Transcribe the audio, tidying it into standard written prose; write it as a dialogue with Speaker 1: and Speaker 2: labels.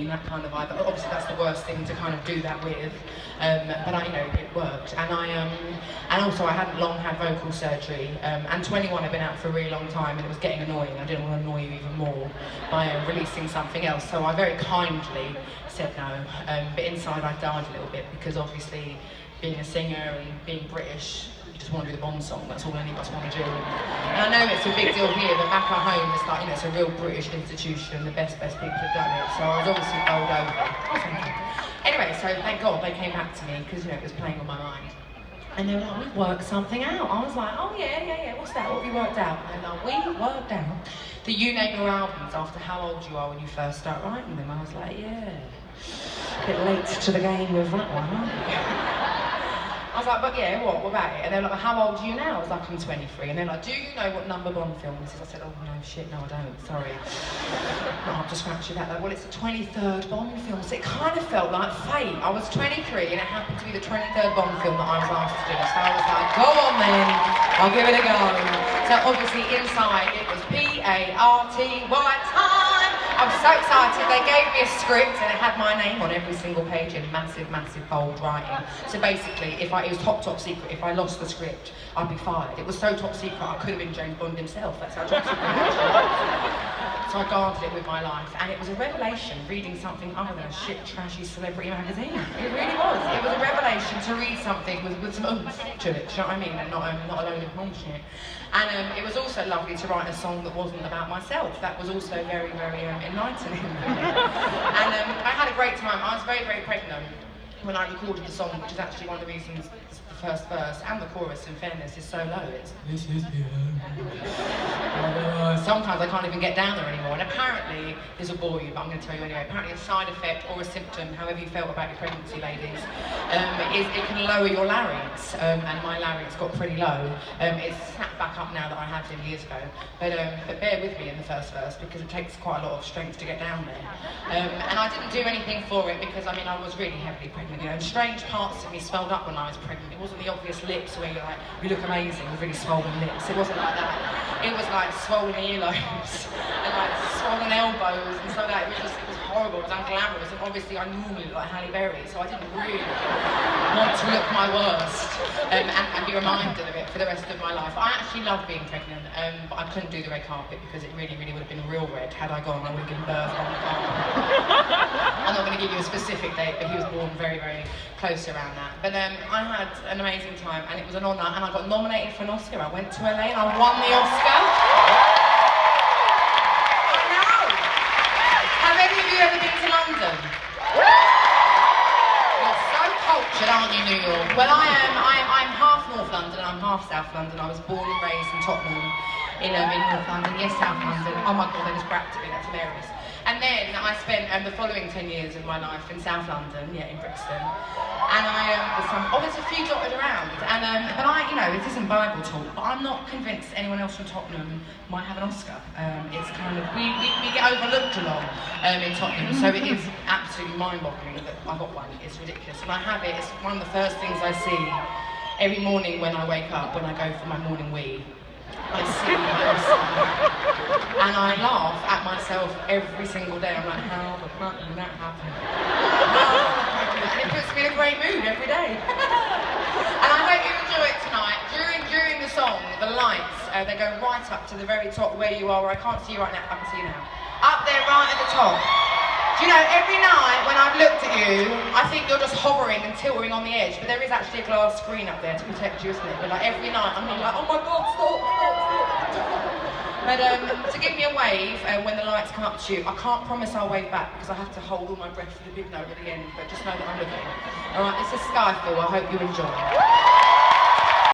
Speaker 1: and that kind of vibe. But obviously that's the worst thing to kind of do that with. But I, you know, it worked. And also I hadn't long had vocal surgery. And 21 I'd been out for a really long time, and it was getting annoying. I didn't want to annoy you even more by releasing something else. So I very kindly said no. But inside I died a little bit, because obviously being a singer and being British, you just want to do the Bond song. That's all any of us want to do. And I know it's a big deal here, but back at home it's like, you know, it's a real British institution. The best people have done it. So I was obviously bowled over. Oh, thank you. Anyway, so thank God they came back to me, because, you know, it was playing on my mind. And they were like, we've worked something out. I was like, oh yeah, what's that? What have you worked out? And they're like, we worked out that you name your albums after how old you are when you first start writing them. I was like, yeah, a bit late to the game with that one, aren't you? I was like, but yeah, what about it? And they're like, how old are you now? I was like, I'm 23. And they're like, do you know what number Bond film this is? I said, oh no, shit, no I don't, sorry. I'll have to scratch you that. Like, well, it's the 23rd Bond film. So it kind of felt like fate. I was 23 and it happened to be the 23rd Bond film that I was asked to do. So I was like, go on then, I'll give it a go. So obviously inside it was P-A-R-T-Y time. I was so excited. They gave me a script and it had my name on every single page in massive, massive bold writing. So basically, it was top secret. If I lost the script, I'd be fired. It was so top secret, I could have been James Bond himself. That's how top secret it was. So I guarded it with my life, and it was a revelation reading something other than a shit, trashy celebrity magazine. It really was. It was a revelation to read something with some oomph to it, do you know what I mean? And not a load of bullshit. And it was also lovely to write a song that wasn't about myself. That was also very, very enlightening. And I had a great time. I was very, very pregnant when I recorded the song, which is actually one of the reasons the first verse and the chorus, in fairness, is so low. It's, this is the end. Sometimes I can't even get down there anymore. And apparently, this will bore you, but I'm going to tell you anyway. Apparently, a side effect or a symptom, however you felt about your pregnancy, ladies, is it can lower your larynx. And my larynx got pretty low. It's snapped back up now that I had it years ago. But bear with me in the first verse, because it takes quite a lot of strength to get down there. And I didn't do anything for it, because I mean I was really heavily pregnant. You know, and strange parts of me swelled up when I was pregnant. It wasn't the obvious lips where you're like, you look amazing with really swollen lips. It wasn't like that. It was like swollen earlobes and like swollen elbows and stuff like that. It was horrible. It was unglamorous, and obviously I normally look like Halle Berry, so I didn't really want to look my worst and be reminded of it for the rest of my life. I actually loved being pregnant, but I couldn't do the red carpet because it really, really would have been real red had I gone. I would have given birth on the carpet. I'm not going to give you a specific date, but he was born very, very close around that. But I had an amazing time, and it was an honour, and I got nominated for an Oscar. I went to LA and I won the Oscar. I know! Have any of you ever been to London? You're so cultured, aren't you, New York? Well, I'm half North London and I'm half South London. I was born and raised in Tottenham, in North London, yes, South London. Oh my God, they just bragged at me, that's hilarious. And then I spent the following 10 years of my life in South London, in Brixton. And there's a few dotted around. And but you know, this isn't Bible talk, but I'm not convinced anyone else from Tottenham might have an Oscar. It's kind of, we get overlooked a lot in Tottenham, so it is absolutely mind-boggling that I got one. It's ridiculous. And I have it, it's one of the first things I see every morning when I wake up, when I go for my morning wee. I see myself, and I laugh at myself every single day. I'm like, how the fuck did that happen? And it puts me in a great mood every day. And I hope you enjoy it tonight. During the song, the lights, they go right up to the very top where you are, where I can't see you right now. I can see you now. Up there, right at the top. Do you know, every night when I've looked at you, I think you're just hovering and tilting on the edge, but there is actually a glass screen up there to protect you, isn't it? But like every night, I'm like, oh my God, stop. But to give me a wave when the lights come up to you, I can't promise I'll wave back because I have to hold all my breath for the big note at the end, but just know that I'm looking. All right, this is Skyfall. I hope you enjoy.